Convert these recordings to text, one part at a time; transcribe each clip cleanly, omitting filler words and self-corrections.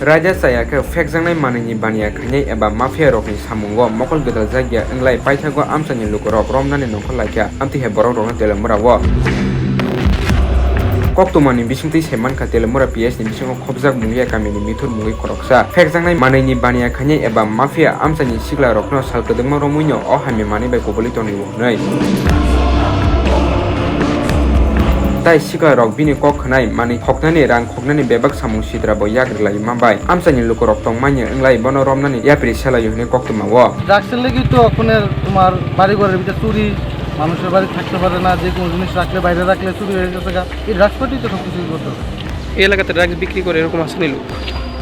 Raja saya ke fek jangnai manini bania khanye eba mafia rokni samungo mokol gedal jagya englai paithago amsani lukorok romnani nongkhol laikya amti he borok rokna telemurawo koktumani bisingti seman ka telemura PS ni bisingo khobjak mungya kamini mithur mungi koroksa fek jangnai manini bania khanye eba mafia amsani sigla rokno salkodengma romuino o hami mani bai koboli toni wonai tai sikla rok bini kok khnai mani khoknani rang khoknani bebak samung sidra bo yagrlai mabai amsani lukorok tongmanya englai bono romnani yapri selai hune koktumawo ড্রাগসের লাগি তো আপনার তোমার বাড়ি ঘরের ভিতরে চুরি মানুষের বাড়ি থাকতে পারে না যে কোনো জিনিস রাখলে বাইরে রাখলে চুরি হয়ে গেছে এই ড্রাগস পার্টি তো সব কিছু করতে হবে এই এলাকাতে ড্রাগস বিক্রি করে এরকম আসেনি লোক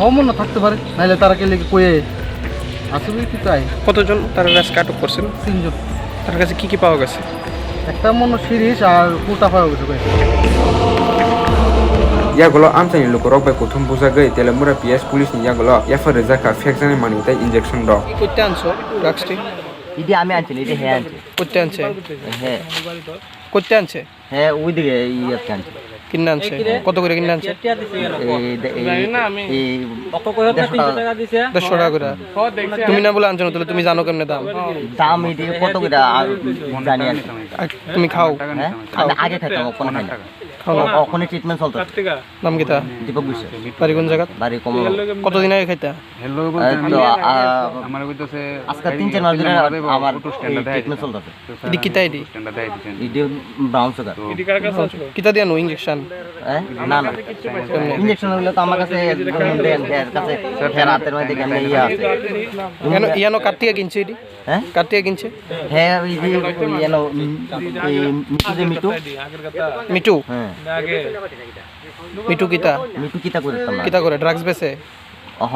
হমন না থাকতে পারে নাইলে তারা কে লেগে কয়ে আসবে কি তাই কতজন তারা ড্রাগস আটক করছেন? 3 জন। তার কাছে কি কি পাওয়া গেছে? একটা মনে সিরিজ আর কোটা পাওয়া গেছে yagolo amsani lukorok bai kuthum bujagai telemura PS police ni yagolo yafa rezaka fek jangnai mani tai injection do কি করতে আনছো ড্রাগসটি? ইডি আমি আনছি ইডি হ্যাঁ আনছি করতে আনছে? হ্যাঁ করতে আনছে? হ্যাঁ ওইদিকে ইয়ে আনছি কিনে আনছে? কত করে কিনে আনছে? 100 টাকা করে। তুমি না বলে আনছো না, তাহলে তুমি জানো কেমনে দাম? দাম এদিকে কত করে জানি আনছি তুমি খাও? হ্যাঁ আগে খাইতাম ওখানে খাই না খাও না? ওখানে ট্রিটমেন্ট চলতো নাম কিতা? দীপক বিশ্বাস বাড়ি কোন জায়গা? বাড়ি কম কতদিন আগে খাইতা? আজকে 3-4 মাস ধরে আমার ট্রিটমেন্ট চলতেছে এটি কিতা? এটি ইডি ব্রাউন সুগার কিতা দিয়ে নো ইনজেকশন? হ্যাঁ না না ইনজেকশন হলে তো আমার কাছে দেন এর কাছে ফেরাতের মধ্যে কেন ইয়া আছে কেন ইয়ানো কাটিয়া কিনছে? এটি হ্যাঁ কাটিয়া কিনছে? হ্যাঁ ইডি ইয়ানো মিটু মিটু? হ্যাঁ মিটু কিতা? মিটু কিতা করে দিতাম না কিতা করে ড্রাগস বেচে? অহ